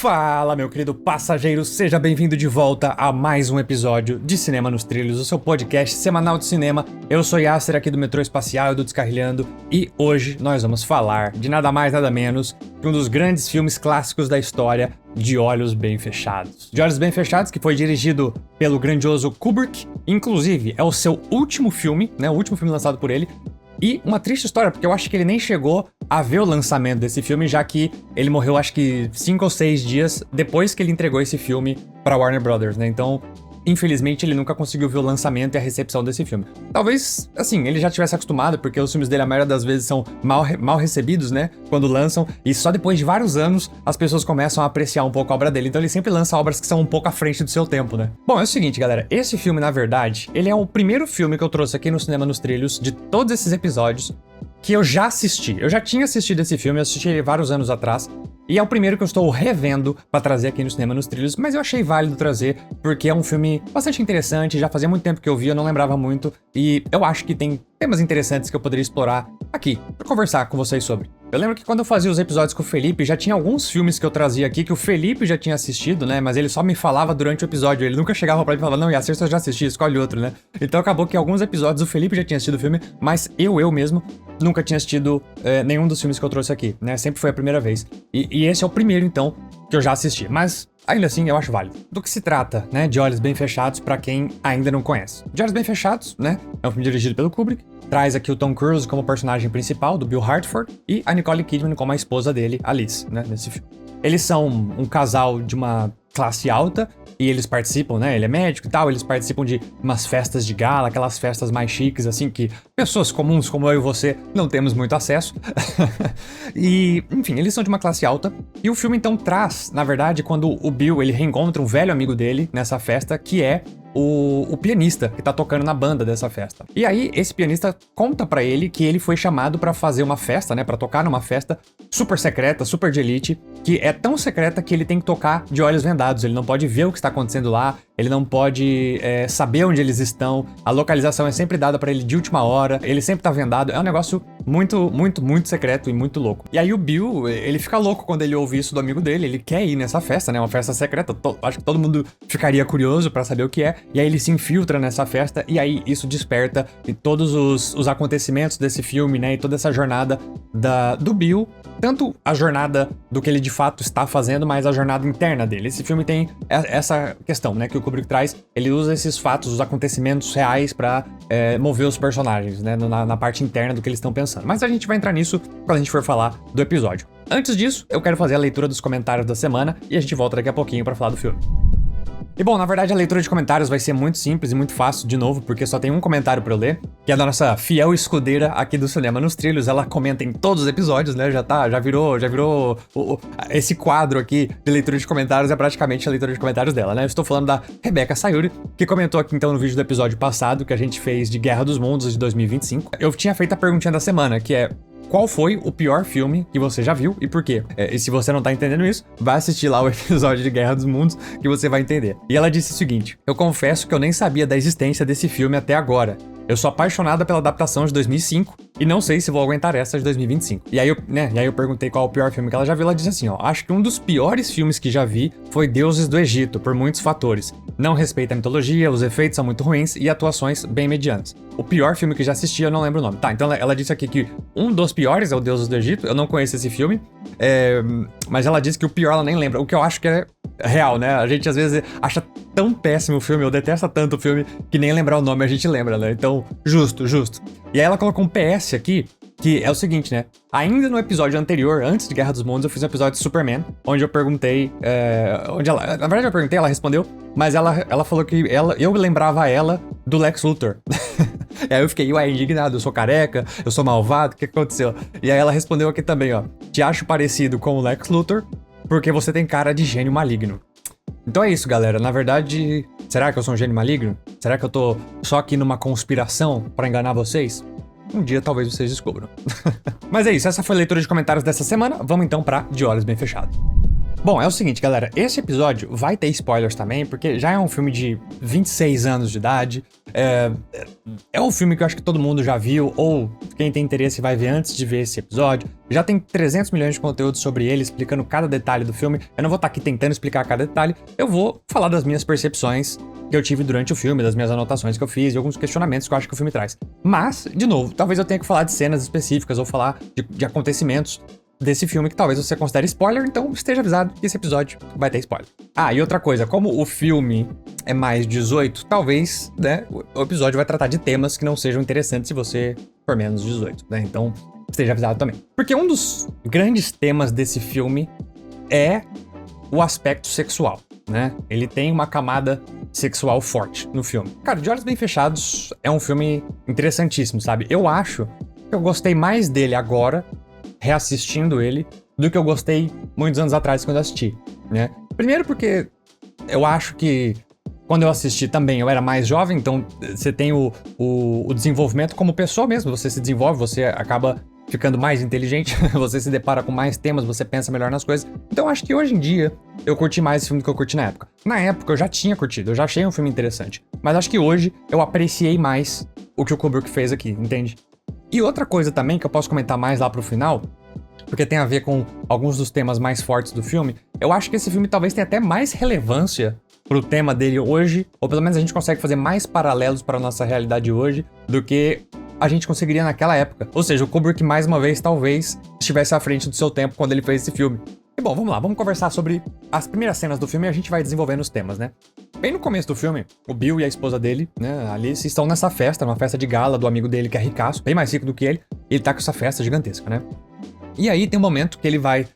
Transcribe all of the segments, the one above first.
Fala, meu querido passageiro, seja bem-vindo de volta a mais um episódio de Cinema nos Trilhos, o seu podcast semanal de cinema. Eu sou Yasser aqui do Metrô Espacial e do Descarrilhando, e hoje nós vamos falar de nada mais nada menos que um dos grandes filmes clássicos da história, De Olhos Bem Fechados. De Olhos Bem Fechados, que foi dirigido pelo grandioso Kubrick, inclusive é o seu último filme, né, o último filme lançado por ele. E uma triste história, porque eu acho que ele nem chegou a ver o lançamento desse filme, já que ele morreu acho que 5 ou 6 dias depois que ele entregou esse filme pra Warner Brothers, né? Então, infelizmente, ele nunca conseguiu ver o lançamento e a recepção desse filme. Talvez, assim, ele já tivesse acostumado, porque os filmes dele, a maioria das vezes, são mal recebidos, né? Quando lançam, e só depois de vários anos, as pessoas começam a apreciar um pouco a obra dele. Então ele sempre lança obras que são um pouco à frente do seu tempo, né? Bom, é o seguinte, galera, esse filme, na verdade, ele é o primeiro filme que eu trouxe aqui no Cinema nos Trilhos, de todos esses episódios, que eu já assisti. Eu já tinha assistido esse filme, eu assisti ele vários anos atrás, e é o primeiro que eu estou revendo pra trazer aqui no Cinema nos Trilhos, mas eu achei válido trazer, porque é um filme bastante interessante, já fazia muito tempo que eu vi, eu não lembrava muito, e eu acho que tem temas interessantes que eu poderia explorar aqui, pra conversar com vocês sobre. Eu lembro que quando eu fazia os episódios com o Felipe, já tinha alguns filmes que eu trazia aqui que o Felipe já tinha assistido, né, mas ele só me falava durante o episódio, ele nunca chegava pra mim e falava, não, Yasser, eu já assisti, escolhe outro, né. Então acabou que alguns episódios o Felipe já tinha assistido o filme, mas eu mesmo nunca tinha assistido nenhum dos filmes que eu trouxe aqui, né, sempre foi a primeira vez. E esse é o primeiro, então, que eu já assisti, mas ainda assim eu acho válido. Do que se trata, né, De Olhos Bem Fechados, pra quem ainda não conhece. De Olhos Bem Fechados, né, é um filme dirigido pelo Kubrick, traz aqui o Tom Cruise como personagem principal, do Bill Hartford, e a Nicole Kidman como a esposa dele, Alice, né, nesse filme. Eles são um casal de uma classe alta, e eles participam, né, ele é médico e tal, eles participam de umas festas de gala, aquelas festas mais chiques, assim, que pessoas comuns como eu e você não temos muito acesso. E, enfim, eles são de uma classe alta, e o filme então traz, na verdade, quando o Bill, ele reencontra um velho amigo dele nessa festa, que é o pianista que tá tocando na banda dessa festa. E aí, esse pianista conta pra ele que ele foi chamado pra fazer uma festa, né, pra tocar numa festa super secreta, super de elite, que é tão secreta que ele tem que tocar de olhos vendados, ele não pode ver o que está acontecendo lá, ele não pode saber onde eles estão, a localização é sempre dada pra ele de última hora, ele sempre tá vendado, é um negócio muito, muito, muito secreto e muito louco. E aí o Bill, ele fica louco quando ele ouve isso do amigo dele, ele quer ir nessa festa, né, uma festa secreta, acho que todo mundo ficaria curioso pra saber o que é, e aí ele se infiltra nessa festa, e aí isso desperta e todos os acontecimentos desse filme, né, e toda essa jornada do Bill, tanto a jornada do que ele de fato está fazendo, mas a jornada interna dele. Esse filme tem essa questão, né, que o Kubrick traz, ele usa esses fatos, os acontecimentos reais pra mover os personagens, né, na parte interna do que eles estão pensando. Mas a gente vai entrar nisso quando a gente for falar do episódio. Antes disso, eu quero fazer a leitura dos comentários da semana, e a gente volta daqui a pouquinho pra falar do filme. E bom, na verdade a leitura de comentários vai ser muito simples e muito fácil, de novo, porque só tem um comentário pra eu ler, que é da nossa fiel escudeira aqui do Cinema nos Trilhos. Ela comenta em todos os episódios, né, já virou esse quadro aqui de leitura de comentários, é praticamente a leitura de comentários dela, né. Eu estou falando da Rebeca Sayuri, que comentou aqui então no vídeo do episódio passado, que a gente fez de Guerra dos Mundos de 2025. Eu tinha feito a perguntinha da semana, que é: qual foi o pior filme que você já viu e por quê? E se você não tá entendendo isso, vai assistir lá o episódio de Guerra dos Mundos que você vai entender. E ela disse o seguinte: eu confesso que eu nem sabia da existência desse filme até agora. Eu sou apaixonada pela adaptação de 2005 e não sei se vou aguentar essa de 2025. E aí eu perguntei qual é o pior filme que ela já viu. Ela disse assim, ó: acho que um dos piores filmes que já vi foi Deuses do Egito, por muitos fatores. Não respeita a mitologia, os efeitos são muito ruins e atuações bem medianas. O pior filme que já assisti, eu não lembro o nome. Tá, então ela disse aqui que um dos piores é o Deuses do Egito. Eu não conheço esse filme, mas ela disse que o pior ela nem lembra, o que eu acho que é real, né? A gente às vezes acha tão péssimo o filme, eu detesto tanto o filme, que nem lembrar o nome a gente lembra, né? Então, justo. E aí ela colocou um PS aqui, que é o seguinte, né? Ainda no episódio anterior, antes de Guerra dos Mundos, eu fiz um episódio de Superman, onde eu perguntei, na verdade eu perguntei, ela respondeu, mas ela falou que eu lembrava ela do Lex Luthor. E aí eu fiquei, indignado, eu sou careca, eu sou malvado, o que aconteceu? E aí ela respondeu aqui também, ó: te acho parecido com o Lex Luthor, porque você tem cara de gênio maligno. Então é isso, galera. Na verdade, será que eu sou um gênio maligno? Será que eu tô só aqui numa conspiração pra enganar vocês? Um dia talvez vocês descubram. Mas é isso, essa foi a leitura de comentários dessa semana. Vamos então pra De Olhos Bem Fechados. Bom, é o seguinte, galera, esse episódio vai ter spoilers também, porque já é um filme de 26 anos de idade, é um filme que eu acho que todo mundo já viu, ou quem tem interesse vai ver antes de ver esse episódio. Já tem 300 milhões de conteúdos sobre ele, explicando cada detalhe do filme. Eu não vou estar aqui tentando explicar cada detalhe, eu vou falar das minhas percepções que eu tive durante o filme, das minhas anotações que eu fiz e alguns questionamentos que eu acho que o filme traz. Mas, de novo, talvez eu tenha que falar de cenas específicas ou falar de acontecimentos desse filme que talvez você considere spoiler, então esteja avisado que esse episódio vai ter spoiler. Ah, e outra coisa, como o filme é mais 18, talvez, né, o episódio vai tratar de temas que não sejam interessantes se você for menos 18, né, então esteja avisado também. Porque um dos grandes temas desse filme é o aspecto sexual, né, ele tem uma camada sexual forte no filme. Cara, De Olhos Bem Fechados é um filme interessantíssimo, sabe? Eu acho que eu gostei mais dele agora, reassistindo ele, do que eu gostei muitos anos atrás quando eu assisti, né? Primeiro porque eu acho que quando eu assisti também eu era mais jovem, então você tem o desenvolvimento como pessoa mesmo, você se desenvolve, você acaba ficando mais inteligente, você se depara com mais temas, você pensa melhor nas coisas. Então eu acho que hoje em dia eu curti mais esse filme do que eu curti na época. Na época eu já tinha curtido, eu já achei um filme interessante, mas acho que hoje eu apreciei mais o que o Kubrick fez aqui, entende? E outra coisa também que eu posso comentar mais lá pro final, porque tem a ver com alguns dos temas mais fortes do filme, eu acho que esse filme talvez tenha até mais relevância pro tema dele hoje, ou pelo menos a gente consegue fazer mais paralelos para a nossa realidade hoje do que a gente conseguiria naquela época. Ou seja, o Kubrick mais uma vez talvez estivesse à frente do seu tempo quando ele fez esse filme. E bom, vamos lá, vamos conversar sobre as primeiras cenas do filme e a gente vai desenvolvendo os temas, né? Bem no começo do filme, o Bill e a esposa dele, né, a Alice, estão nessa festa, numa festa de gala do amigo dele que é ricaço, bem mais rico do que ele, e ele tá com essa festa gigantesca, né? E aí tem um momento que ele vai,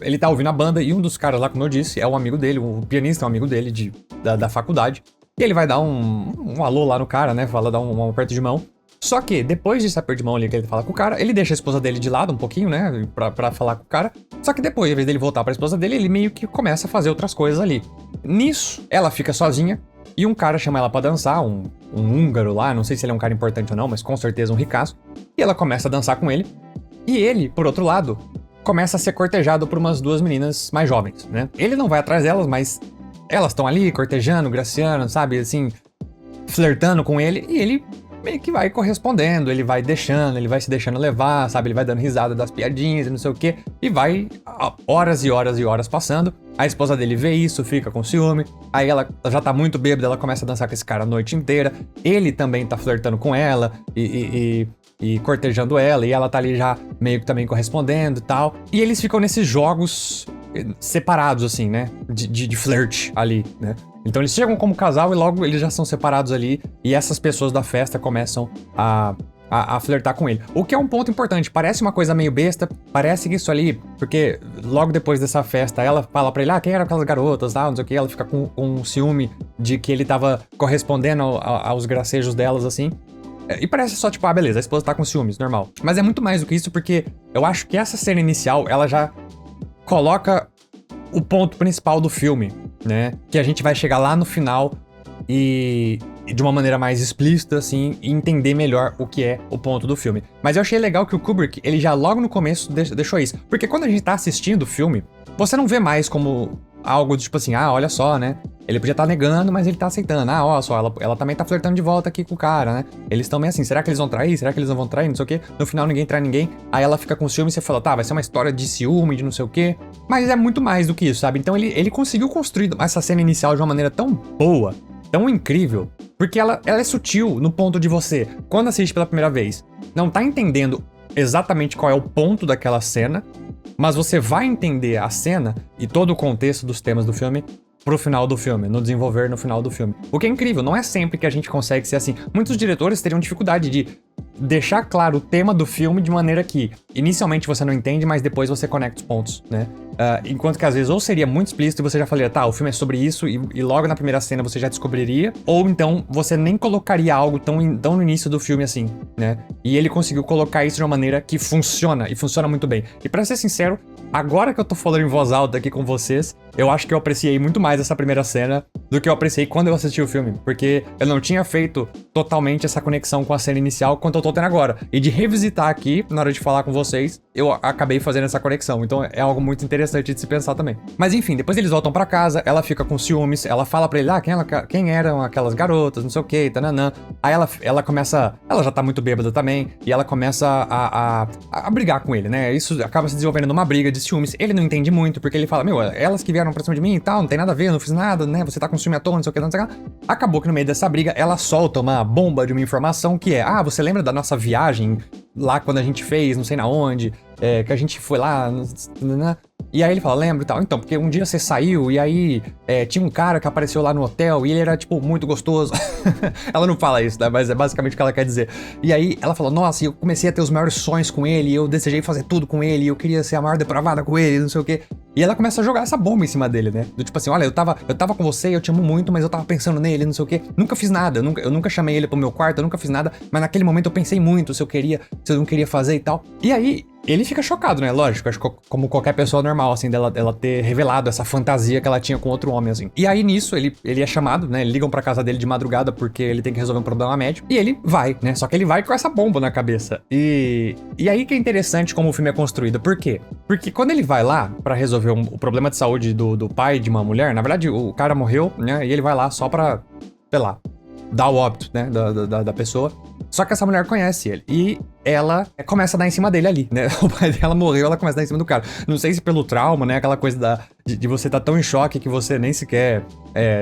ele tá ouvindo a banda e um dos caras lá, como eu disse, é um amigo dele, o pianista é um amigo dele da faculdade, e ele vai dar um alô lá no cara, né, fala, dar um aperto de mão. Só que, depois desse aperto de mão ali que ele fala com o cara, ele deixa a esposa dele de lado um pouquinho, né, pra falar com o cara. Só que depois, em vez dele voltar pra esposa dele, ele meio que começa a fazer outras coisas ali. Nisso, ela fica sozinha e um cara chama ela pra dançar, um húngaro lá, não sei se ele é um cara importante ou não, mas com certeza um ricaço. E ela começa a dançar com ele. E ele, por outro lado, começa a ser cortejado por umas duas meninas mais jovens, né. Ele não vai atrás delas, mas elas estão ali cortejando, graciando, sabe, assim, flertando com ele, e ele meio que vai correspondendo, ele vai se deixando levar, sabe? Ele vai dando risada das piadinhas e não sei o quê, e vai horas e horas e horas passando. A esposa dele vê isso, fica com ciúme, aí ela já tá muito bêbada, ela começa a dançar com esse cara a noite inteira, ele também tá flertando com ela e cortejando ela, e ela tá ali já meio que também correspondendo e tal. E eles ficam nesses jogos separados, assim, né? De flerte ali, né? Então eles chegam como casal e logo eles já são separados ali, e essas pessoas da festa começam a flertar com ele. O que é um ponto importante, parece uma coisa meio besta, parece que isso ali, porque logo depois dessa festa ela fala pra ele, quem eram aquelas garotas, não sei o que, ela fica com ciúme de que ele tava correspondendo aos gracejos delas, assim. E parece só tipo, beleza, a esposa tá com ciúmes, normal. Mas é muito mais do que isso, porque eu acho que essa cena inicial, ela já coloca o ponto principal do filme, né? Que a gente vai chegar lá no final e de uma maneira mais explícita, assim, e entender melhor o que é o ponto do filme. Mas eu achei legal que o Kubrick, ele já logo no começo deixou isso. Porque quando a gente tá assistindo o filme, você não vê mais como algo tipo assim, olha só, né? Ele podia estar negando, mas ele tá aceitando. Olha só, ela também tá flertando de volta aqui com o cara, né? Eles estão meio assim, será que eles vão trair? Será que eles não vão trair? Não sei o quê. No final ninguém trai ninguém. Aí ela fica com ciúme e você fala, vai ser uma história de ciúme, de não sei o quê. Mas é muito mais do que isso, sabe? Então ele conseguiu construir essa cena inicial de uma maneira tão boa, tão incrível, porque ela é sutil no ponto de você, quando assiste pela primeira vez, não tá entendendo exatamente qual é o ponto daquela cena, mas você vai entender a cena e todo o contexto dos temas do filme pro final do filme, no desenvolver no final do filme. O que é incrível, não é sempre que a gente consegue ser assim. Muitos diretores teriam dificuldade de deixar claro o tema do filme de maneira que inicialmente você não entende, mas depois você conecta os pontos, né? Enquanto que às vezes ou seria muito explícito e você já falaria, o filme é sobre isso, e logo na primeira cena você já descobriria, ou então você nem colocaria algo tão no início do filme assim, né? E ele conseguiu colocar isso de uma maneira que funciona, e funciona muito bem. E pra ser sincero, agora que eu tô falando em voz alta aqui com vocês, eu acho que eu apreciei muito mais essa primeira cena do que eu apreciei quando eu assisti o filme. Porque eu não tinha feito totalmente essa conexão com a cena inicial quanto eu tô tendo agora. E de revisitar aqui, na hora de falar com vocês, eu acabei fazendo essa conexão. Então é algo muito interessante de se pensar também. Mas enfim, depois eles voltam pra casa, ela fica com ciúmes, ela fala pra ele, quem eram aquelas garotas, não sei o que, tananã. Aí ela começa, ela já tá muito bêbada também, e ela começa a brigar com ele, né? Isso acaba se desenvolvendo numa briga de ciúmes. Ele não entende muito, porque ele fala, elas que vieram pra cima de mim e tal, não tem nada a ver, eu não fiz nada, né? Você tá com ciúme à toa, não sei o que, não sei o que. Acabou que no meio dessa briga, ela solta uma bomba de uma informação que é, você lembra da nossa viagem lá quando a gente fez, não sei na onde, que a gente foi lá, né? E aí ele fala, lembra e tal. Então, porque um dia você saiu e aí tinha um cara que apareceu lá no hotel e ele era, tipo, muito gostoso. Ela não fala isso, né? Mas é basicamente o que ela quer dizer. E aí ela fala, nossa, eu comecei a ter os maiores sonhos com ele, eu desejei fazer tudo com ele, eu queria ser a maior depravada com ele, não sei o quê. E ela começa a jogar essa bomba em cima dele, né? Do tipo assim, olha, eu tava com você, eu te amo muito, mas eu tava pensando nele, não sei o quê. Nunca fiz nada, eu nunca chamei ele pro meu quarto, eu nunca fiz nada, mas naquele momento eu pensei muito se eu não queria fazer e tal. E aí, ele fica chocado, né? Lógico, acho que como qualquer pessoa normal, assim, dela ter revelado essa fantasia que ela tinha com outro homem, assim. E aí, nisso, ele é chamado, né? Ligam pra casa dele de madrugada porque ele tem que resolver um problema médico. E ele vai, né? Só que ele vai com essa bomba na cabeça. E aí que é interessante como o filme é construído. Por quê? Porque quando ele vai lá pra resolver o problema de saúde do pai de uma mulher, na verdade, o cara morreu, né? E ele vai lá só pra, sei lá, dar o óbito, né? Da pessoa. Só que essa mulher conhece ele. E ela começa a dar em cima dele ali, né? O pai dela morreu, ela começa a dar em cima do cara. Não sei se pelo trauma, né? Aquela coisa de você tá tão em choque que você nem sequer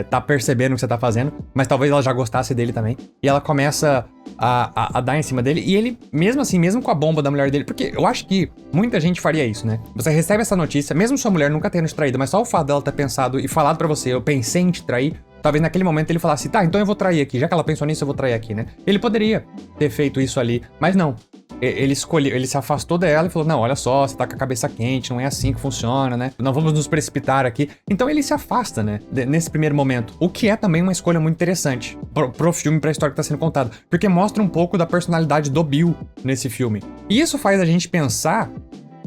tá percebendo o que você tá fazendo. Mas talvez ela já gostasse dele também. E ela começa a dar em cima dele. E ele, mesmo assim, mesmo com a bomba da mulher dele... Porque eu acho que muita gente faria isso, né? Você recebe essa notícia, mesmo sua mulher nunca tendo te traído, mas só o fato dela ter pensado e falado pra você, eu pensei em te trair... Talvez naquele momento ele falasse, tá, então eu vou trair aqui. Já que ela pensou nisso, eu vou trair aqui, né? Ele poderia ter feito isso ali, mas não. Ele escolheu, ele se afastou dela e falou, não, olha só, você tá com a cabeça quente, não é assim que funciona, né? Não vamos nos precipitar aqui. Então ele se afasta, né? Nesse primeiro momento. O que é também uma escolha muito interessante pro filme, pra história que tá sendo contada. Porque mostra um pouco da personalidade do Bill nesse filme. E isso faz a gente pensar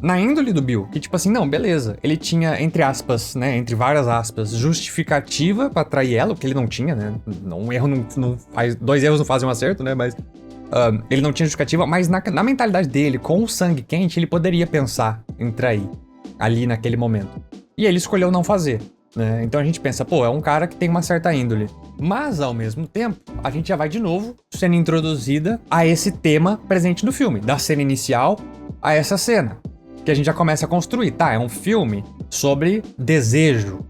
na índole do Bill, que tipo assim, não, beleza, ele tinha, entre aspas, né, entre várias aspas, justificativa pra trair ela, o que ele não tinha, né, um erro não faz, 2 erros não fazem um acerto, né, mas ele não tinha justificativa, mas na mentalidade dele, com o sangue quente, ele poderia pensar em trair ali naquele momento. E ele escolheu não fazer, né, então a gente pensa, pô, é um cara que tem uma certa índole. Mas, ao mesmo tempo, a gente já vai de novo sendo introduzida a esse tema presente no filme, da cena inicial a essa cena. Que a gente já começa a construir, tá? É um filme sobre desejo,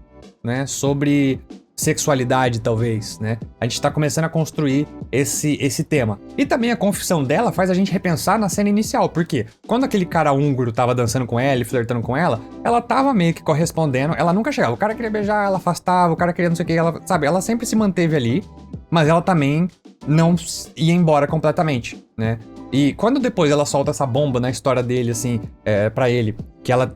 né? Sobre sexualidade, talvez, né? A gente tá começando a construir esse tema. E também a confissão dela faz a gente repensar na cena inicial, porque quando aquele cara húngaro tava dançando com ela e flertando com ela tava meio que correspondendo, ela nunca chegava. O cara queria beijar, ela afastava, o cara queria não sei o que, ela, sabe? Ela sempre se manteve ali, mas ela também não ia embora completamente, né? E quando depois ela solta essa bomba na história dele, assim, pra ele, que ela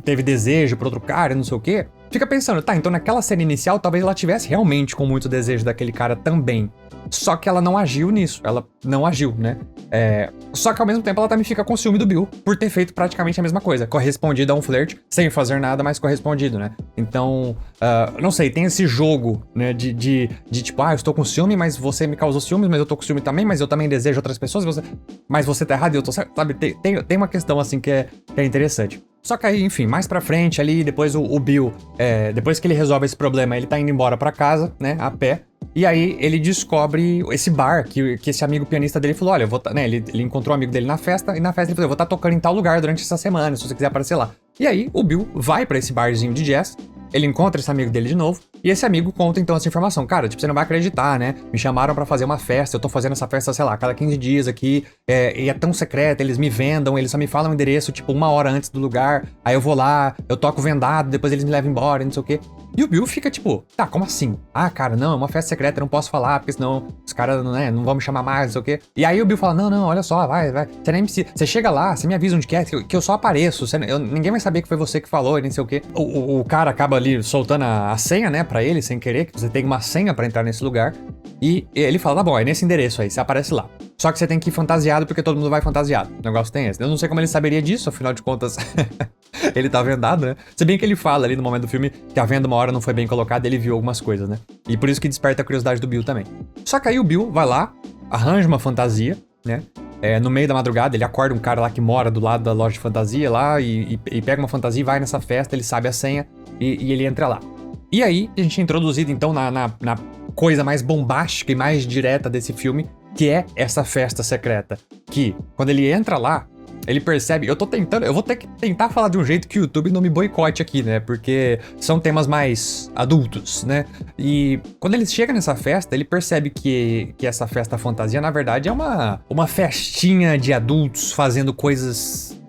teve desejo por outro cara e não sei o quê, fica pensando, tá, então naquela cena inicial talvez ela tivesse realmente com muito desejo daquele cara também. Só que ela não agiu nisso, ela não agiu, né? Só que ao mesmo tempo ela também fica com ciúme do Bill por ter feito praticamente a mesma coisa, correspondido a um flerte, sem fazer nada, mas correspondido, né? Então, não sei, tem esse jogo, né, de tipo, eu estou com ciúme, mas você me causou ciúmes, mas eu tô com ciúme também, mas eu também desejo outras pessoas, mas você tá errado e eu tô certo, sabe? Tem uma questão assim que é interessante. Só que aí, enfim, mais pra frente ali, depois o Bill, depois que ele resolve esse problema, ele tá indo embora pra casa, né, a pé. E aí ele descobre esse bar que esse amigo pianista dele falou, olha, eu vou né, ele encontrou um amigo dele na festa, e na festa ele falou, eu vou estar tocando em tal lugar durante essa semana, se você quiser aparecer lá. E aí o Bill vai pra esse barzinho de jazz, ele encontra esse amigo dele de novo, e esse amigo conta então essa informação. Cara, tipo, você não vai acreditar, né? Me chamaram pra fazer uma festa, eu tô fazendo essa festa, sei lá, cada 15 dias aqui, e é tão secreta, eles me vendam, eles só me falam o endereço, tipo, 1 hora antes do lugar, aí eu vou lá, eu toco vendado, depois eles me levam embora, não sei o quê. E o Bill fica tipo, tá, como assim? Ah, cara, não, é uma festa secreta, eu não posso falar, porque senão os caras, né, não vão me chamar mais, não sei o quê. E aí o Bill fala, não, olha só, vai, você nem precisa, você chega lá, você me avisa onde que é, que eu só apareço, ninguém vai saber que foi você que falou, e não sei o quê. O cara acaba ali soltando a senha, né, pra ele, sem querer, que você tem uma senha pra entrar nesse lugar, e ele fala, tá bom, é nesse endereço aí, você aparece lá. Só que você tem que ir fantasiado porque todo mundo vai fantasiado. O negócio tem esse. Eu não sei como ele saberia disso, afinal de contas, ele tá vendado, né? Se bem que ele fala ali no momento do filme que a venda uma hora não foi bem colocada, ele viu algumas coisas, né? E por isso que desperta a curiosidade do Bill também. Só que aí o Bill vai lá, arranja uma fantasia, né? No meio da madrugada, ele acorda um cara lá que mora do lado da loja de fantasia lá e pega uma fantasia e vai nessa festa, ele sabe a senha e ele entra lá. E aí, a gente é introduzido então na coisa mais bombástica e mais direta desse filme, que é essa festa secreta. Que, quando ele entra lá, ele percebe... Eu vou ter que tentar falar de um jeito que o YouTube não me boicote aqui, né? Porque são temas mais adultos, né? E quando ele chega nessa festa, ele percebe que essa festa fantasia, na verdade, é uma festinha de adultos fazendo coisas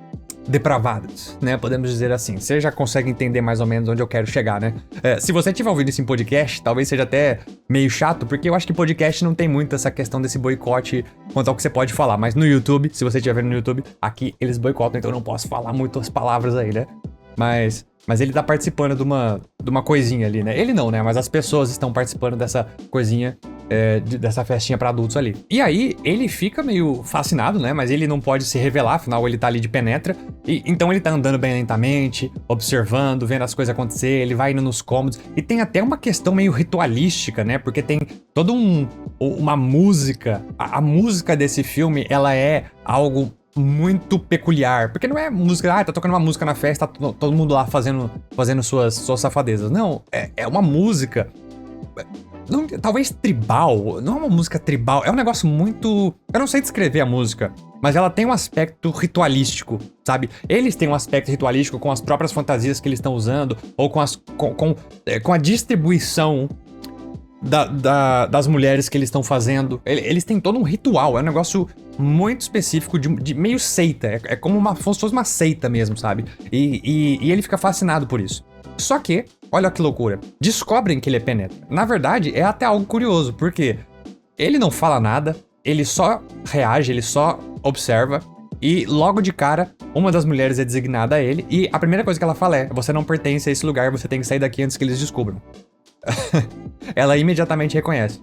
depravadas, né? Podemos dizer assim. Você já consegue entender mais ou menos onde eu quero chegar, né? Se você estiver ouvindo isso em podcast, talvez seja até meio chato, porque eu acho que podcast não tem muito essa questão desse boicote quanto ao que você pode falar. Mas no YouTube, se você estiver vendo no YouTube, aqui eles boicotam, então eu não posso falar muitas palavras aí, né? Mas ele tá participando de uma coisinha ali, né? Ele não, né? Mas as pessoas estão participando dessa coisinha, dessa festinha pra adultos ali. E aí, ele fica meio fascinado, né? Mas ele não pode se revelar, afinal ele tá ali de penetra. E então ele tá andando bem lentamente, observando, vendo as coisas acontecer, ele vai indo nos cômodos. E tem até uma questão meio ritualística, né? Porque tem toda uma música. A música desse filme, ela é algo muito peculiar, porque não é música, tá tocando uma música na festa, tá todo mundo lá fazendo suas safadezas. Não, é uma música, não, talvez tribal, não é uma música tribal, é um negócio muito... Eu não sei descrever a música, mas ela tem um aspecto ritualístico, sabe? Eles têm um aspecto ritualístico com as próprias fantasias que eles estão usando, ou com a distribuição das mulheres que eles estão fazendo. Eles têm todo um ritual, é um negócio muito específico de meio seita, é como se fosse uma seita mesmo, sabe? E ele fica fascinado por isso. Só que, olha que loucura, descobrem que ele é penetra. Na verdade, é até algo curioso, porque ele não fala nada, ele só reage, ele só observa, e logo de cara, uma das mulheres é designada a ele, e a primeira coisa que ela fala é: você não pertence a esse lugar, você tem que sair daqui antes que eles descubram. Ela imediatamente reconhece.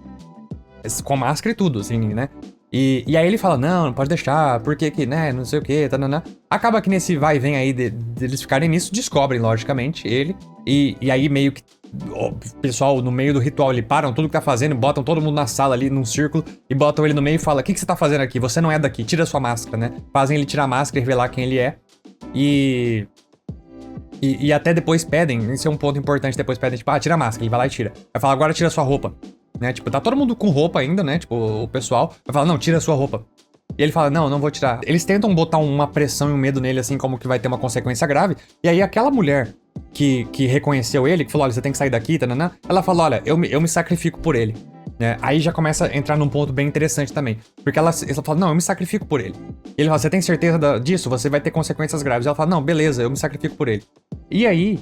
Com máscara e tudo, assim, né? E aí ele fala: não pode deixar, porque que, né, não sei o que, tanana. Acaba que nesse vai e vem aí deles ficarem nisso, descobrem, logicamente, ele. E aí meio que o pessoal, no meio do ritual, ele param tudo que tá fazendo, botam todo mundo na sala ali, num círculo, e botam ele no meio e falam: o que você tá fazendo aqui? Você não é daqui, tira sua máscara, né? Fazem ele tirar a máscara e revelar quem ele é. E até depois pedem, esse é um ponto importante, depois pedem, tipo, tira a máscara, ele vai lá e tira. Vai falar: agora tira sua roupa, né? Tipo, tá todo mundo com roupa ainda, né? Tipo, o pessoal vai falar: não, tira a sua roupa. E ele fala: não vou tirar. Eles tentam botar uma pressão e um medo nele, assim, como que vai ter uma consequência grave. E aí aquela mulher que reconheceu ele, que falou: olha, você tem que sair daqui, tananã, ela fala: olha, eu me sacrifico por ele. Né? Aí já começa a entrar num ponto bem interessante também. Porque ela fala: não, eu me sacrifico por ele. E ele fala: você tem certeza disso? Você vai ter consequências graves. Ela fala: não, beleza, eu me sacrifico por ele. E aí,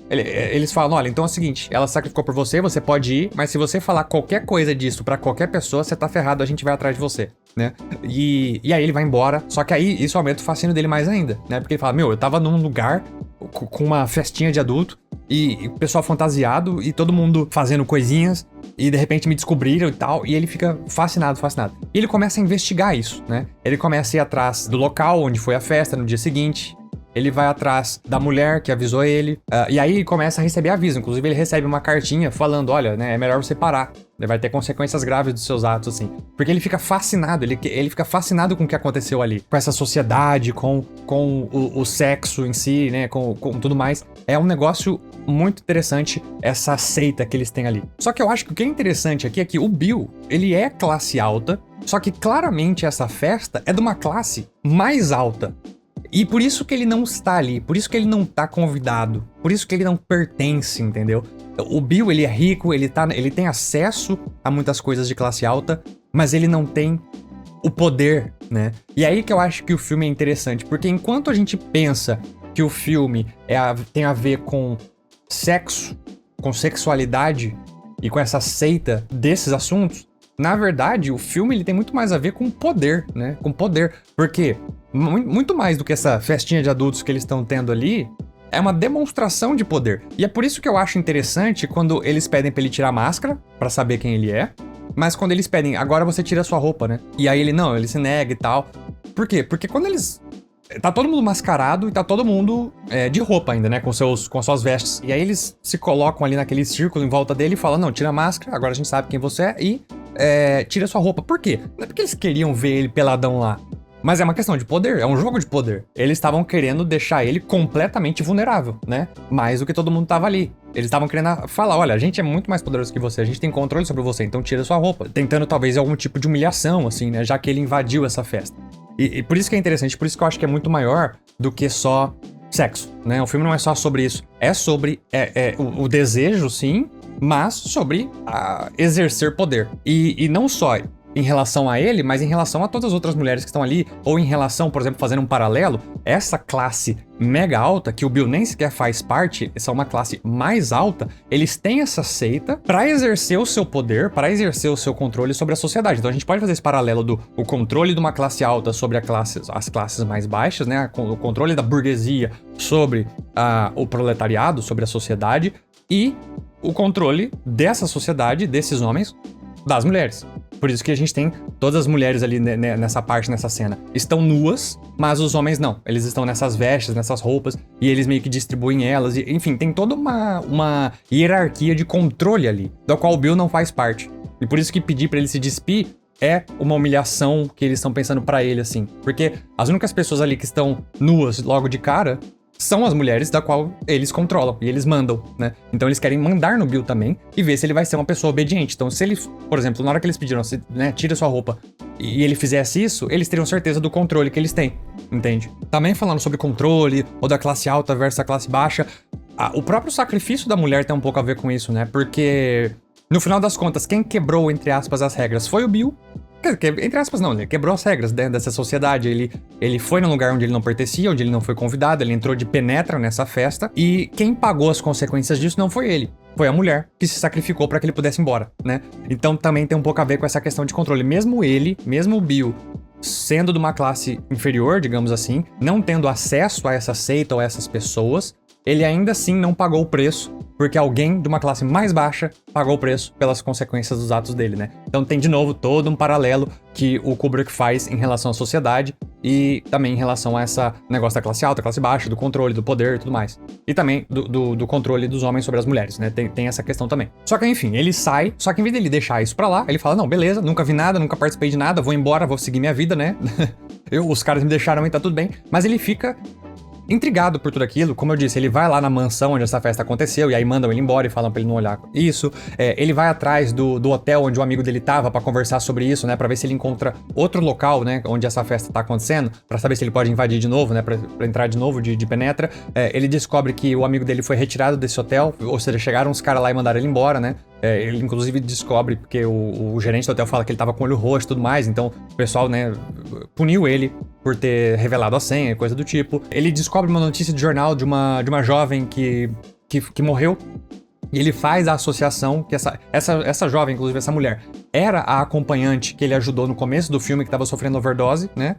eles falam: olha, então é o seguinte, ela sacrificou por você, você pode ir, mas se você falar qualquer coisa disso pra qualquer pessoa, você tá ferrado, a gente vai atrás de você, né? E aí ele vai embora, só que aí isso aumenta o fascínio dele mais ainda, né? Porque ele fala: meu, eu tava num lugar com uma festinha de adulto, e o pessoal fantasiado, e todo mundo fazendo coisinhas, e de repente me descobriram e tal, e ele fica fascinado. E ele começa a investigar isso, né? Ele começa a ir atrás do local onde foi a festa no dia seguinte. Ele vai atrás da mulher que avisou ele, e aí ele começa a receber aviso. Inclusive ele recebe uma cartinha falando: olha, né, é melhor você parar, vai ter consequências graves dos seus atos, assim. Porque ele fica fascinado, ele fica fascinado com o que aconteceu ali, com essa sociedade, com o sexo em si, né, com tudo mais. É um negócio muito interessante, essa seita que eles têm ali. Só que eu acho que o que é interessante aqui é que o Bill, ele é classe alta, só que claramente essa festa é de uma classe mais alta. E por isso que ele não está ali, por isso que ele não tá convidado, por isso que ele não pertence, entendeu? O Bill, ele é rico, ele tem acesso a muitas coisas de classe alta, mas ele não tem o poder, né? E aí que eu acho que o filme é interessante, porque enquanto a gente pensa que o filme tem a ver com sexo, com sexualidade e com essa seita desses assuntos, na verdade, o filme ele tem muito mais a ver com poder, né? Com poder, porque muito mais do que essa festinha de adultos que eles estão tendo ali, é uma demonstração de poder. E é por isso que eu acho interessante quando eles pedem pra ele tirar a máscara, pra saber quem ele é, Mas quando eles pedem, agora você tira a sua roupa, né? E aí ele se nega e tal. Por quê? Porque quando eles... Tá todo mundo mascarado e tá todo mundo de roupa ainda, né? Com as suas vestes. E aí eles se colocam ali naquele círculo em volta dele e falam, não, tira a máscara, agora a gente sabe quem você é e tira a sua roupa. Por quê? Não é porque eles queriam ver ele peladão lá. Mas é uma questão de poder, é um jogo de poder. Eles estavam querendo deixar ele completamente vulnerável, né? Mais do que todo mundo tava ali. Eles estavam querendo falar, olha, a gente é muito mais poderoso que você, a gente tem controle sobre você, então tira sua roupa. Tentando talvez algum tipo de humilhação, assim, né? Já que ele invadiu essa festa. E por isso que é interessante, por isso que eu acho que é muito maior do que só sexo, né? O filme não é só sobre isso. É sobre o desejo, sim, mas sobre exercer poder. E não só em relação a ele, mas em relação a todas as outras mulheres que estão ali, ou em relação, por exemplo, fazendo um paralelo, essa classe mega alta, que o Bill nem sequer faz parte, essa é uma classe mais alta, eles têm essa seita para exercer o seu poder, para exercer o seu controle sobre a sociedade. Então a gente pode fazer esse paralelo do o controle de uma classe alta sobre as classes mais baixas, né? O controle da burguesia sobre o proletariado, sobre a sociedade, e o controle dessa sociedade, desses homens, das mulheres. Por isso que a gente tem todas as mulheres ali nessa parte, nessa cena, estão nuas, mas os homens não. Eles estão nessas vestes, nessas roupas, e eles meio que distribuem elas. E, enfim, tem toda uma hierarquia de controle ali, da qual o Bill não faz parte. E por isso que pedir pra ele se despir é uma humilhação que eles estão pensando pra ele, assim. Porque as únicas pessoas ali que estão nuas logo de cara são as mulheres da qual eles controlam e eles mandam, né? Então eles querem mandar no Bill também e ver se ele vai ser uma pessoa obediente. Então se ele, por exemplo, na hora que eles pediram, né, tira sua roupa, e ele fizesse isso, eles teriam certeza do controle que eles têm, entende? Também falando sobre controle, ou da classe alta versus a classe baixa, o próprio sacrifício da mulher tem um pouco a ver com isso, né? Porque, no final das contas, quem quebrou, entre aspas, as regras foi o Bill. Entre aspas, não, ele quebrou as regras dessa sociedade. Ele foi num lugar onde ele não pertencia, onde ele não foi convidado, ele entrou de penetra nessa festa, e quem pagou as consequências disso não foi ele. Foi a mulher que se sacrificou para que ele pudesse ir embora, né? Então também tem um pouco a ver com essa questão de controle. Mesmo o Bill, sendo de uma classe inferior, digamos assim, não tendo acesso a essa seita ou a essas pessoas, ele ainda assim não pagou o preço, porque alguém de uma classe mais baixa pagou o preço pelas consequências dos atos dele, né? Então tem de novo todo um paralelo que o Kubrick faz em relação à sociedade e também em relação a essa negócio da classe alta, classe baixa, do controle, do poder e tudo mais. E também do controle dos homens sobre as mulheres, né? Tem essa questão também. Só que enfim, ele sai, só que em vez dele deixar isso pra lá, ele fala, não, beleza, nunca vi nada, nunca participei de nada, vou embora, vou seguir minha vida, né? Os caras me deixaram e tá tudo bem. Mas ele fica intrigado por tudo aquilo. Como eu disse, ele vai lá na mansão onde essa festa aconteceu, e aí mandam ele embora e falam pra ele não olhar isso. Ele vai atrás do hotel onde o amigo dele tava pra conversar sobre isso, né, pra ver se ele encontra outro local, né, onde essa festa tá acontecendo, pra saber se ele pode invadir de novo, né, pra entrar de novo de penetra. Ele descobre que o amigo dele foi retirado desse hotel, ou seja, chegaram uns caras lá e mandaram ele embora, né. Ele inclusive descobre, porque o gerente do hotel fala que ele tava com o olho roxo e tudo mais, então o pessoal, né, puniu ele por ter revelado a senha e coisa do tipo. Ele descobre uma notícia de jornal de uma jovem que morreu, e ele faz a associação que essa jovem, inclusive essa mulher, era a acompanhante que ele ajudou no começo do filme, que tava sofrendo overdose, né?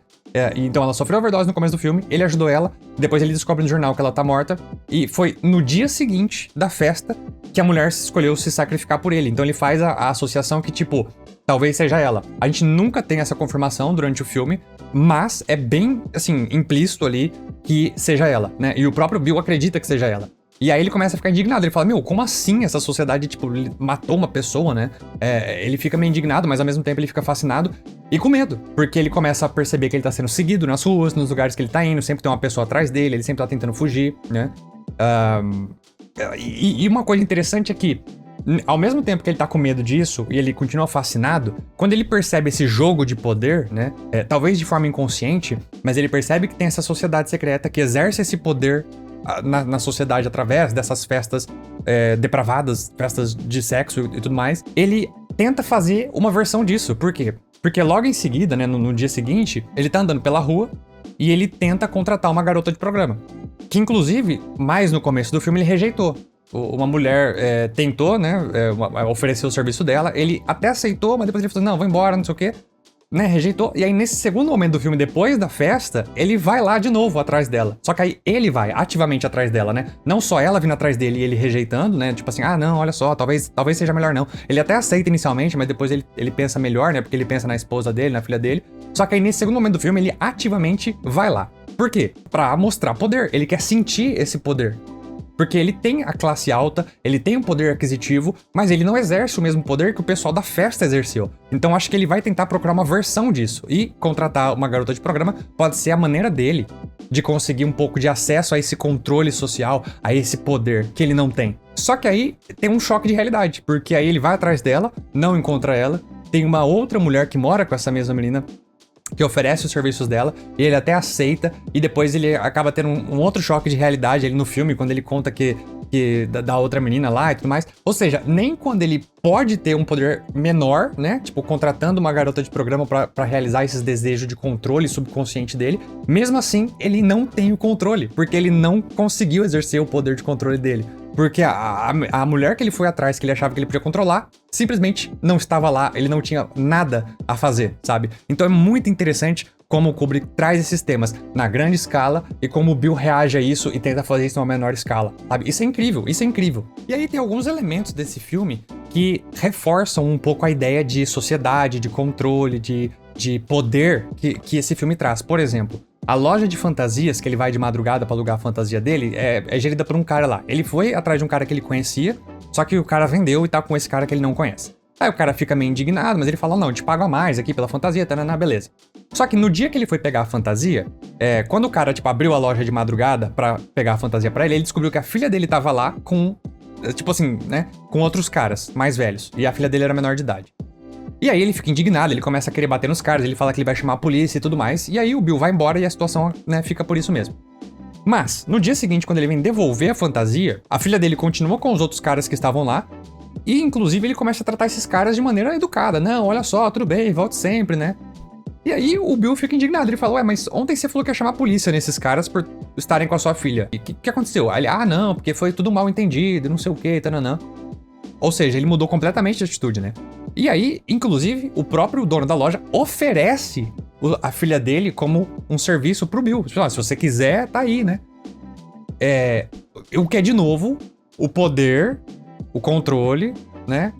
Então ela sofreu overdose no começo do filme, ele ajudou ela, depois ele descobre no jornal que ela tá morta, e foi no dia seguinte da festa que a mulher escolheu se sacrificar por ele. Então ele faz a associação que, tipo, talvez seja ela. A gente nunca tem essa confirmação durante o filme, mas é bem, assim, implícito ali que seja ela, né? E o próprio Bill acredita que seja ela. E aí ele começa a ficar indignado, ele fala, meu, como assim essa sociedade, tipo, matou uma pessoa, né? Ele fica meio indignado, mas ao mesmo tempo ele fica fascinado e com medo, porque ele começa a perceber que ele tá sendo seguido nas ruas, nos lugares que ele tá indo, sempre tem uma pessoa atrás dele, ele sempre tá tentando fugir, né? E uma coisa interessante é que, ao mesmo tempo que ele tá com medo disso e ele continua fascinado, quando ele percebe esse jogo de poder, né? Talvez de forma inconsciente, mas ele percebe que tem essa sociedade secreta que exerce esse poder na sociedade através dessas festas depravadas, festas de sexo e tudo mais. Ele tenta fazer uma versão disso. Por quê? Porque logo em seguida, né, no dia seguinte, ele tá andando pela rua e ele tenta contratar uma garota de programa. Que inclusive, mais no começo do filme, ele rejeitou. Uma mulher tentou, né, oferecer o serviço dela, ele até aceitou, mas depois ele falou, não, vou embora, não sei o quê. né, rejeitou. E aí, nesse segundo momento do filme, depois da festa, ele vai lá de novo atrás dela. Só que aí ele vai ativamente atrás dela, né? Não só ela vindo atrás dele e ele rejeitando, né? Tipo assim, ah, não, olha só, talvez seja melhor não. Ele até aceita inicialmente, mas depois ele pensa melhor, né? Porque ele pensa na esposa dele, na filha dele. Só que aí, nesse segundo momento do filme, ele ativamente vai lá. Por quê? Pra mostrar poder. Ele quer sentir esse poder. Porque ele tem a classe alta, ele tem um poder aquisitivo, mas ele não exerce o mesmo poder que o pessoal da festa exerceu. Então acho que ele vai tentar procurar uma versão disso. E contratar uma garota de programa pode ser a maneira dele de conseguir um pouco de acesso a esse controle social, a esse poder que ele não tem. Só que aí tem um choque de realidade, porque aí ele vai atrás dela, não encontra ela, tem uma outra mulher que mora com essa mesma menina, que oferece os serviços dela, e ele até aceita, e depois ele acaba tendo um outro choque de realidade ali no filme, quando ele conta que da outra menina lá e tudo mais. Ou seja, nem quando ele pode ter um poder menor, né, tipo, contratando uma garota de programa pra realizar esses desejos de controle subconsciente dele, mesmo assim, ele não tem o controle, porque ele não conseguiu exercer o poder de controle dele. Porque a mulher que ele foi atrás, que ele achava que ele podia controlar, simplesmente não estava lá, ele não tinha nada a fazer, sabe? Então é muito interessante como o Kubrick traz esses temas na grande escala e como o Bill reage a isso e tenta fazer isso numa menor escala, sabe? Isso é incrível, isso é incrível. E aí tem alguns elementos desse filme que reforçam um pouco a ideia de sociedade, de controle, de poder que esse filme traz. Por exemplo, a loja de fantasias, que ele vai de madrugada pra alugar a fantasia dele, é gerida por um cara lá. Ele foi atrás de um cara que ele conhecia, só que o cara vendeu e tá com esse cara que ele não conhece. Aí o cara fica meio indignado, mas ele fala, não, eu te pago a mais aqui pela fantasia, tá, beleza. Só que no dia que ele foi pegar a fantasia, quando o cara, tipo, abriu a loja de madrugada pra pegar a fantasia pra ele descobriu que a filha dele tava lá com, tipo assim, né, com outros caras mais velhos. E a filha dele era menor de idade. E aí ele fica indignado, ele começa a querer bater nos caras, ele fala que ele vai chamar a polícia e tudo mais. E aí o Bill vai embora e a situação, né, fica por isso mesmo. Mas, no dia seguinte, quando ele vem devolver a fantasia, a filha dele continua com os outros caras que estavam lá. E, inclusive, ele começa a tratar esses caras de maneira educada. Não, olha só, tudo bem, volte sempre, né? E aí o Bill fica indignado, ele fala, ué, mas ontem você falou que ia chamar a polícia nesses caras por estarem com a sua filha. E o que aconteceu? Aí ele, não, porque foi tudo mal entendido, não sei o que, tananã. Ou seja, ele mudou completamente de atitude, né? E aí, inclusive, o próprio dono da loja oferece a filha dele como um serviço pro Bill. Tipo, se você quiser, tá aí, né? O que é, de novo, o poder, o controle, né,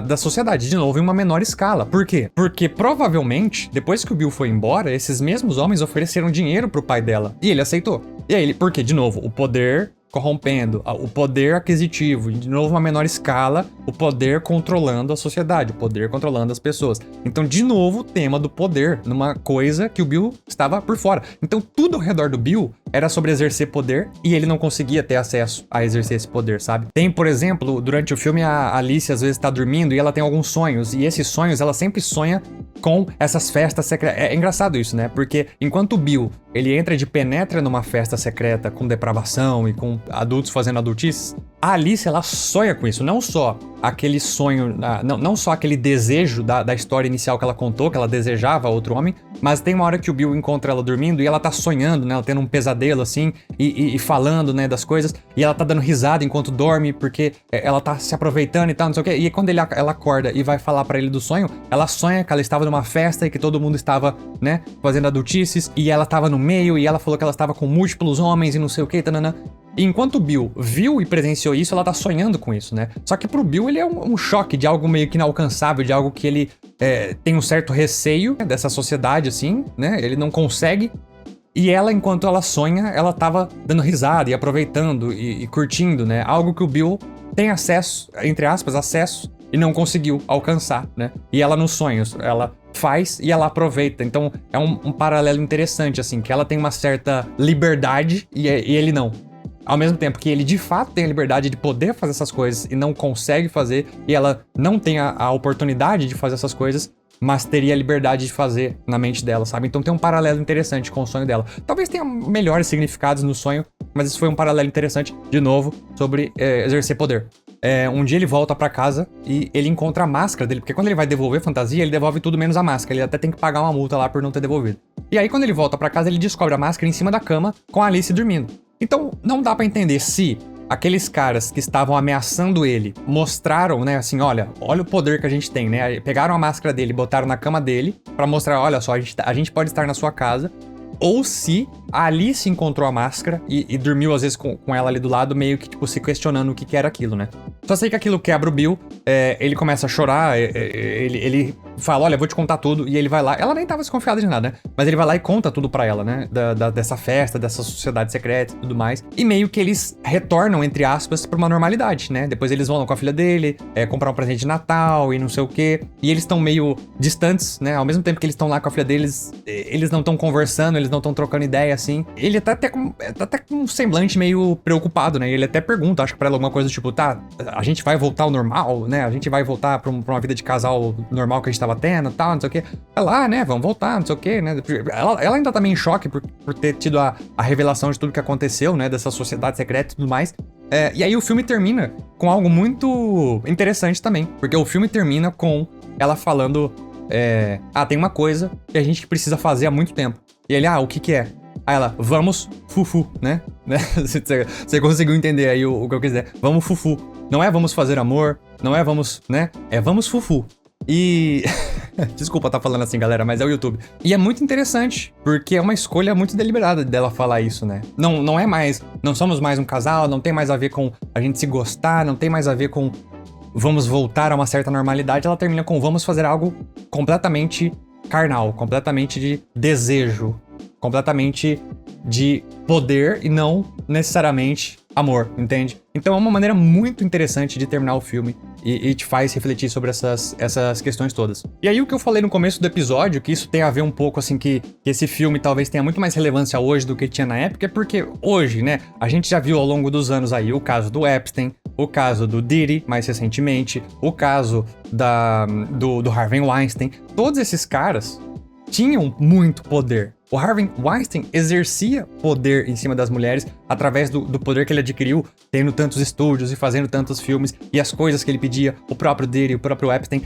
da sociedade, de novo, em uma menor escala. Por quê? Porque, provavelmente, depois que o Bill foi embora, esses mesmos homens ofereceram dinheiro pro pai dela. E ele aceitou. E aí, porque, de novo, o poder corrompendo, o poder aquisitivo, de novo uma menor escala, o poder controlando a sociedade, o poder controlando as pessoas. Então, de novo, o tema do poder, numa coisa que o Bill estava por fora. Então, tudo ao redor do Bill era sobre exercer poder e ele não conseguia ter acesso a exercer esse poder, sabe? Tem, por exemplo, durante o filme, a Alice às vezes tá dormindo e ela tem alguns sonhos, e esses sonhos ela sempre sonha com essas festas secretas. É engraçado isso, né? Porque enquanto o Bill, ele entra de penetra numa festa secreta com depravação e com adultos fazendo adultices, a Alice, ela sonha com isso. Não só aquele sonho, não só aquele desejo da história inicial que ela contou, que ela desejava outro homem, mas tem uma hora que o Bill encontra ela dormindo e ela tá sonhando, né? Ela tendo um pesadelo, assim, e falando, né, das coisas, e ela tá dando risada enquanto dorme, porque ela tá se aproveitando e tal, não sei o quê. E quando ela acorda e vai falar pra ele do sonho, ela sonha que ela estava numa festa e que todo mundo estava, né, fazendo adultices, e ela tava no meio, e ela falou que ela estava com múltiplos homens e não sei o quê, tananã. E enquanto o Bill viu e presenciou isso, ela tá sonhando com isso, né? Só que pro Bill ele é um choque de algo meio que inalcançável, de algo que ele tem um certo receio dessa sociedade, assim, né? Ele não consegue. E ela, enquanto ela sonha, ela tava dando risada e aproveitando e curtindo, né? Algo que o Bill tem acesso, entre aspas, acesso, e não conseguiu alcançar, né? E ela nos sonhos, ela faz e ela aproveita. Então é um paralelo interessante, assim, que ela tem uma certa liberdade e ele não. Ao mesmo tempo que ele de fato tem a liberdade de poder fazer essas coisas e não consegue fazer, e ela não tem a oportunidade de fazer essas coisas, mas teria a liberdade de fazer na mente dela, sabe? Então tem um paralelo interessante com o sonho dela. Talvez tenha melhores significados no sonho, mas isso foi um paralelo interessante, de novo, sobre exercer poder. Um dia ele volta pra casa e ele encontra a máscara dele, porque quando ele vai devolver fantasia, ele devolve tudo menos a máscara. Ele até tem que pagar uma multa lá por não ter devolvido. E aí quando ele volta pra casa, ele descobre a máscara em cima da cama com a Alice dormindo. Então, não dá pra entender se aqueles caras que estavam ameaçando ele mostraram, né, assim, olha o poder que a gente tem, né? Pegaram a máscara dele e botaram na cama dele pra mostrar, olha só, a gente pode estar na sua casa. Ou se a Alice encontrou a máscara e dormiu, às vezes, com ela ali do lado, meio que, tipo, se questionando o que era aquilo, né? Só sei que aquilo quebra o Bill, ele começa a chorar, ele fala, olha, vou te contar tudo, e ele vai lá. Ela nem tava desconfiada de nada, né? Mas ele vai lá e conta tudo pra ela, né? Dessa festa, dessa sociedade secreta e tudo mais. E meio que eles retornam, entre aspas, pra uma normalidade, né? Depois eles vão com a filha dele, comprar um presente de Natal e não sei o quê. E eles estão meio distantes, né? Ao mesmo tempo que eles estão lá com a filha deles, eles não estão conversando, eles não estão trocando ideia, assim. Ele tá até com um semblante meio preocupado, né? Ele até pergunta, acho que pra ela alguma coisa do tipo, tá, a gente vai voltar ao normal, né? A gente vai voltar pra uma vida de casal normal que a gente tava tendo, tal, não sei o quê. Ela, né, vamos voltar, não sei o quê, né? Ela ainda tá meio em choque por ter tido a revelação de tudo que aconteceu, né? Dessa sociedade secreta e tudo mais. E aí o filme termina com algo muito interessante também, porque o filme termina com ela falando, tem uma coisa que a gente precisa fazer há muito tempo. E ele, o que é? Aí ela, vamos fufu, né? Você conseguiu entender aí o que eu quis dizer. Vamos fufu. Não é vamos fazer amor, não é vamos, né? É vamos fufu. E... Desculpa tá falando assim, galera, mas é o YouTube. E é muito interessante, porque é uma escolha muito deliberada dela falar isso, né? Não é mais... Não somos mais um casal, não tem mais a ver com a gente se gostar, não tem mais a ver com vamos voltar a uma certa normalidade. Ela termina com vamos fazer algo completamente carnal, completamente de desejo, completamente de poder e não necessariamente amor, entende? Então é uma maneira muito interessante de terminar o filme e te faz refletir sobre essas questões todas. E aí o que eu falei no começo do episódio, que isso tem a ver um pouco assim, que esse filme talvez tenha muito mais relevância hoje do que tinha na época, é porque hoje, né, a gente já viu ao longo dos anos aí o caso do Epstein, o caso do Diddy, mais recentemente, o caso do Harvey Weinstein. Todos esses caras tinham muito poder. O Harvey Weinstein exercia poder em cima das mulheres através do poder que ele adquiriu, tendo tantos estúdios e fazendo tantos filmes, e as coisas que ele pedia, o próprio Diddy, o próprio Epstein.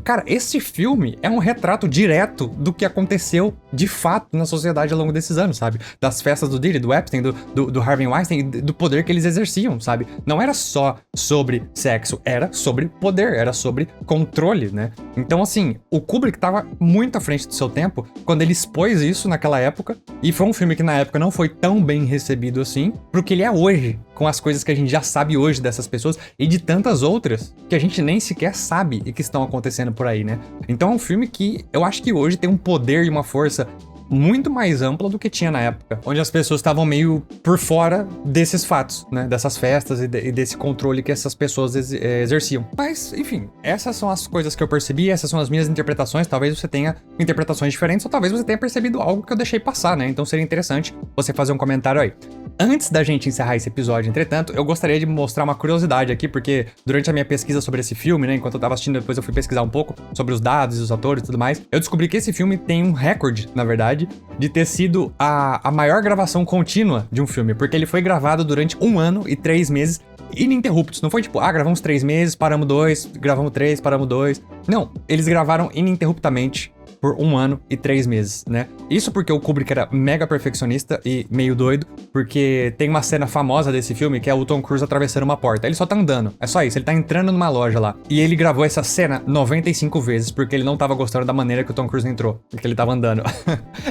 Cara, esse filme é um retrato direto do que aconteceu de fato na sociedade ao longo desses anos, sabe? Das festas do Diddy, do Epstein, do Harvey Weinstein, do poder que eles exerciam, sabe? Não era só sobre sexo, era sobre poder, era sobre controle, né? Então, assim, o Kubrick tava muito à frente do seu tempo quando ele expôs isso naquela época, e foi um filme que na época não foi tão bem recebido assim, pro que ele é hoje, com as coisas que a gente já sabe hoje dessas pessoas e de tantas outras que a gente nem sequer sabe e que estão acontecendo por aí, né? Então é um filme que eu acho que hoje tem um poder e uma força muito mais ampla do que tinha na época, onde as pessoas estavam meio por fora desses fatos, né? Dessas festas e desse controle que essas pessoas exerciam. Mas, enfim, essas são as coisas que eu percebi, essas são as minhas interpretações. Talvez você tenha interpretações diferentes, ou talvez você tenha percebido algo que eu deixei passar, né? Então seria interessante você fazer um comentário aí. Antes da gente encerrar esse episódio, entretanto, eu gostaria de mostrar uma curiosidade aqui, porque durante a minha pesquisa sobre esse filme, né, enquanto eu tava assistindo, depois eu fui pesquisar um pouco sobre os dados e os atores e tudo mais, eu descobri que esse filme tem um recorde, na verdade, de ter sido a maior gravação contínua de um filme, porque ele foi gravado durante 1 ano e 3 meses ininterruptos. Não foi tipo, gravamos 3 meses, paramos 2, gravamos 3, paramos 2. Não, eles gravaram ininterruptamente por 1 ano e 3 meses, né? Isso porque o Kubrick era mega perfeccionista e meio doido, porque tem uma cena famosa desse filme que é o Tom Cruise atravessando uma porta. Ele só tá andando, é só isso, ele tá entrando numa loja lá. E ele gravou essa cena 95 vezes, porque ele não tava gostando da maneira que o Tom Cruise entrou, que ele tava andando.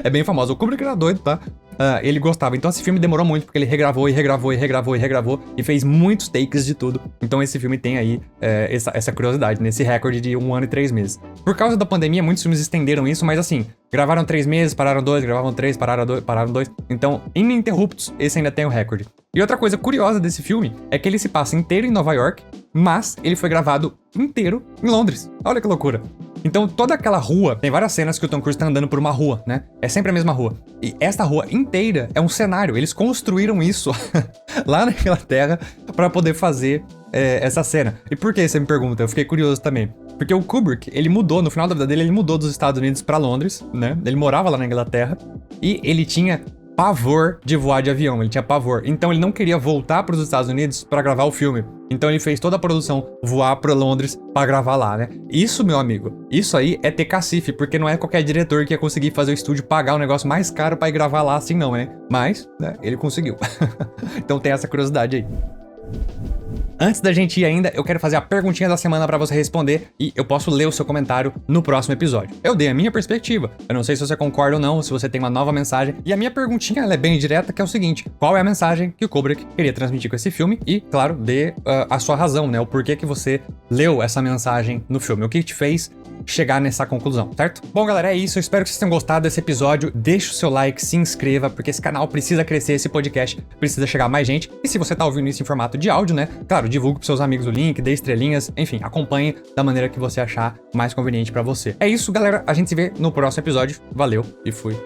É bem famoso. O Kubrick era doido, tá? Ele gostava. Então esse filme demorou muito, porque ele regravou e fez muitos takes de tudo. Então esse filme tem aí essa curiosidade, nesse recorde de 1 ano e 3 meses. Por causa da pandemia, muitos filmes estenderam isso, mas assim, gravaram 3 meses, pararam 2, gravavam 3, pararam 2. Então, ininterruptos, esse ainda tem o recorde. E outra coisa curiosa desse filme é que ele se passa inteiro em Nova York, mas ele foi gravado inteiro em Londres. Olha que loucura. Então, toda aquela rua, tem várias cenas que o Tom Cruise tá andando por uma rua, né? É sempre a mesma rua. E esta rua inteira é um cenário. Eles construíram isso lá na Inglaterra pra poder fazer essa cena. E por que, você me pergunta? Eu fiquei curioso também. Porque o Kubrick, ele mudou, no final da vida dele, ele mudou dos Estados Unidos pra Londres, né? Ele morava lá na Inglaterra e ele tinha pavor de voar de avião, ele tinha pavor. Então ele não queria voltar para os Estados Unidos para gravar o filme. Então ele fez toda a produção voar para Londres para gravar lá, né? Isso, meu amigo, isso aí é ter cacife, porque não é qualquer diretor que ia conseguir fazer o estúdio pagar um negócio mais caro para ir gravar lá assim não, né? Mas, né, ele conseguiu. Então tem essa curiosidade aí. Antes da gente ir ainda, eu quero fazer a perguntinha da semana pra você responder e eu posso ler o seu comentário no próximo episódio. Eu dei a minha perspectiva, eu não sei se você concorda ou não, se você tem uma nova mensagem. E a minha perguntinha, ela é bem direta, que é o seguinte: qual é a mensagem que o Kubrick queria transmitir com esse filme? E, claro, dê a sua razão, né? O porquê que você leu essa mensagem no filme. O que te fez chegar nessa conclusão, certo? Bom, galera, é isso. Eu espero que vocês tenham gostado desse episódio. Deixa o seu like, se inscreva, porque esse canal precisa crescer, esse podcast precisa chegar a mais gente. E se você tá ouvindo isso em formato de áudio, né? Claro, divulgue pros seus amigos o link, dê estrelinhas, enfim, acompanhe da maneira que você achar mais conveniente pra você. É isso, galera. A gente se vê no próximo episódio. Valeu e fui.